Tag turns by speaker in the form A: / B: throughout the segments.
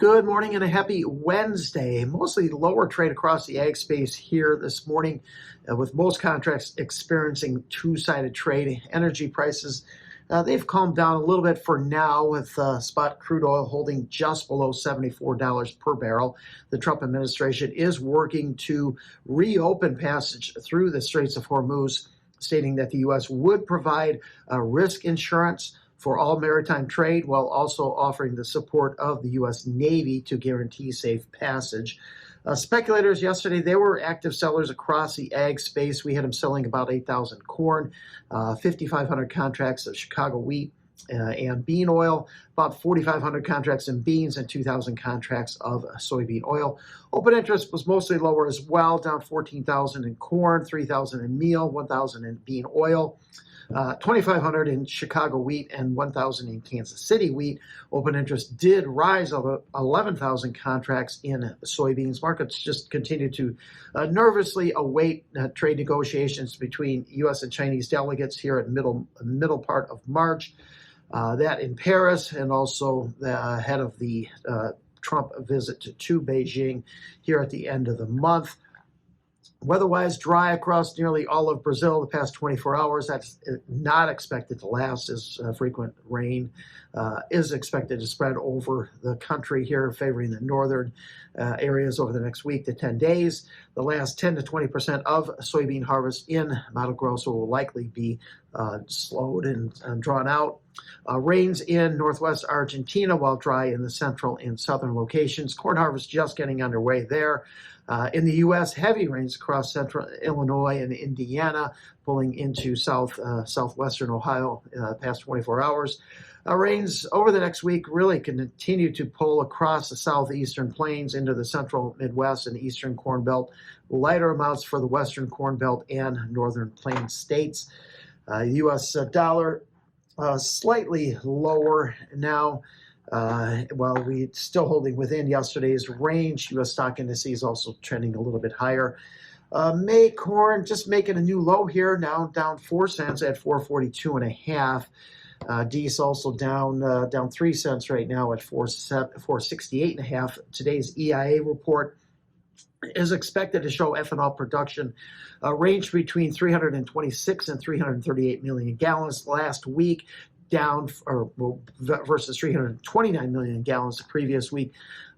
A: Good morning and a happy Wednesday. Mostly lower trade across the ag space here this morning, with most contracts experiencing two-sided trade. Energy prices, they've calmed down a little bit for now, with spot crude oil holding just below $74 per barrel. The Trump administration is working to reopen passage through the Straits of Hormuz, stating that the U.S. would provide risk insurance for all maritime trade, while also offering the support of the U.S. Navy to guarantee safe passage. Speculators yesterday, they were active sellers across the ag space. We had them selling about 8,000 corn, 5,500 contracts of Chicago wheat and bean oil, about 4,500 contracts in beans, and 2,000 contracts of soybean oil. Open interest was mostly lower as well, down 14,000 in corn, 3,000 in meal, 1,000 in bean oil. 2,500 in Chicago wheat and 1,000 in Kansas City wheat. Open interest did rise over 11,000 contracts in soybeans. Markets just continue to nervously await trade negotiations between U.S. and Chinese delegates here at middle part of March. That in Paris, and also ahead of the Trump visit to Beijing here at the end of the month. Weather-wise, dry across nearly all of Brazil the past 24 hours. That's not expected to last, as frequent rain is expected to spread over the country here, favoring the northern areas over the next week to 10 days. The last 10 to 20% of soybean harvest in Mato Grosso will likely be slowed and drawn out. Rains in northwest Argentina, while dry in the central and southern locations. Corn harvest just getting underway there. In the U.S., heavy rains across central Illinois and Indiana, pulling into southwestern Ohio past 24 hours. Rains over the next week really continue to pull across the southeastern plains into the central Midwest and eastern Corn Belt. Lighter amounts for the western Corn Belt and northern Plains states. U.S. dollar slightly lower now. While we're still holding within yesterday's range, U.S. stock indices also trending a little bit higher. May corn just making a new low here, now down 4 cents at 442.5. Diesel also down 3 cents right now at 468.5. Today's EIA report is expected to show ethanol production range between 326 and 338 million gallons last week, down versus 329 million gallons the previous week.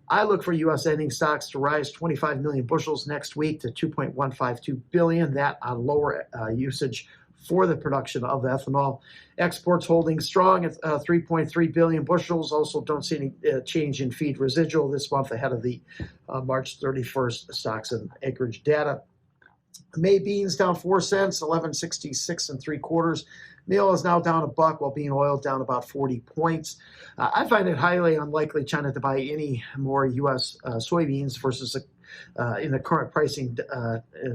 A: I look for U.S. ending stocks to rise 25 million bushels next week to 2.152 billion. That on lower usage for the production of ethanol. Exports holding strong at 3.3 billion bushels. Also don't see any change in feed residual this month ahead of the March 31st stocks and acreage data. May beans down 4 cents, 11.66 3/4. Meal is now down $1, while bean oil down about 40 points. I find it highly unlikely China to buy any more U.S. Soybeans versus in the current pricing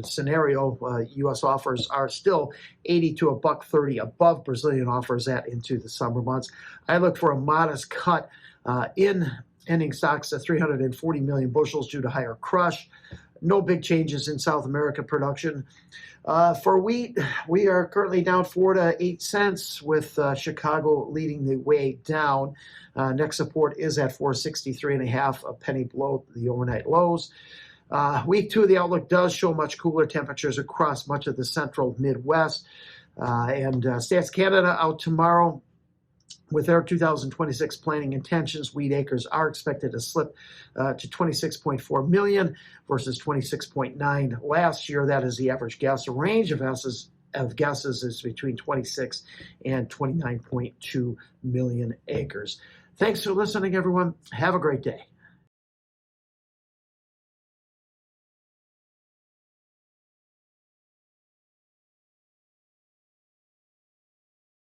A: scenario. U.S. offers are still 80 to $1.30 above Brazilian offers into the summer months. I look for a modest cut in ending stocks at 340 million bushels due to higher crush. No big changes in South America production. For wheat, we are currently down 4 to 8 cents, with Chicago leading the way down. Next support is at 463.5, a penny below the overnight lows. Week 2, the outlook does show much cooler temperatures across much of the central Midwest. And Stats Canada out tomorrow. With their 2026 planning intentions, wheat acres are expected to slip to 26.4 million versus 26.9 last year. That is the average guess. A range of guesses is between 26 and 29.2 million acres. Thanks for listening, everyone. Have a great day.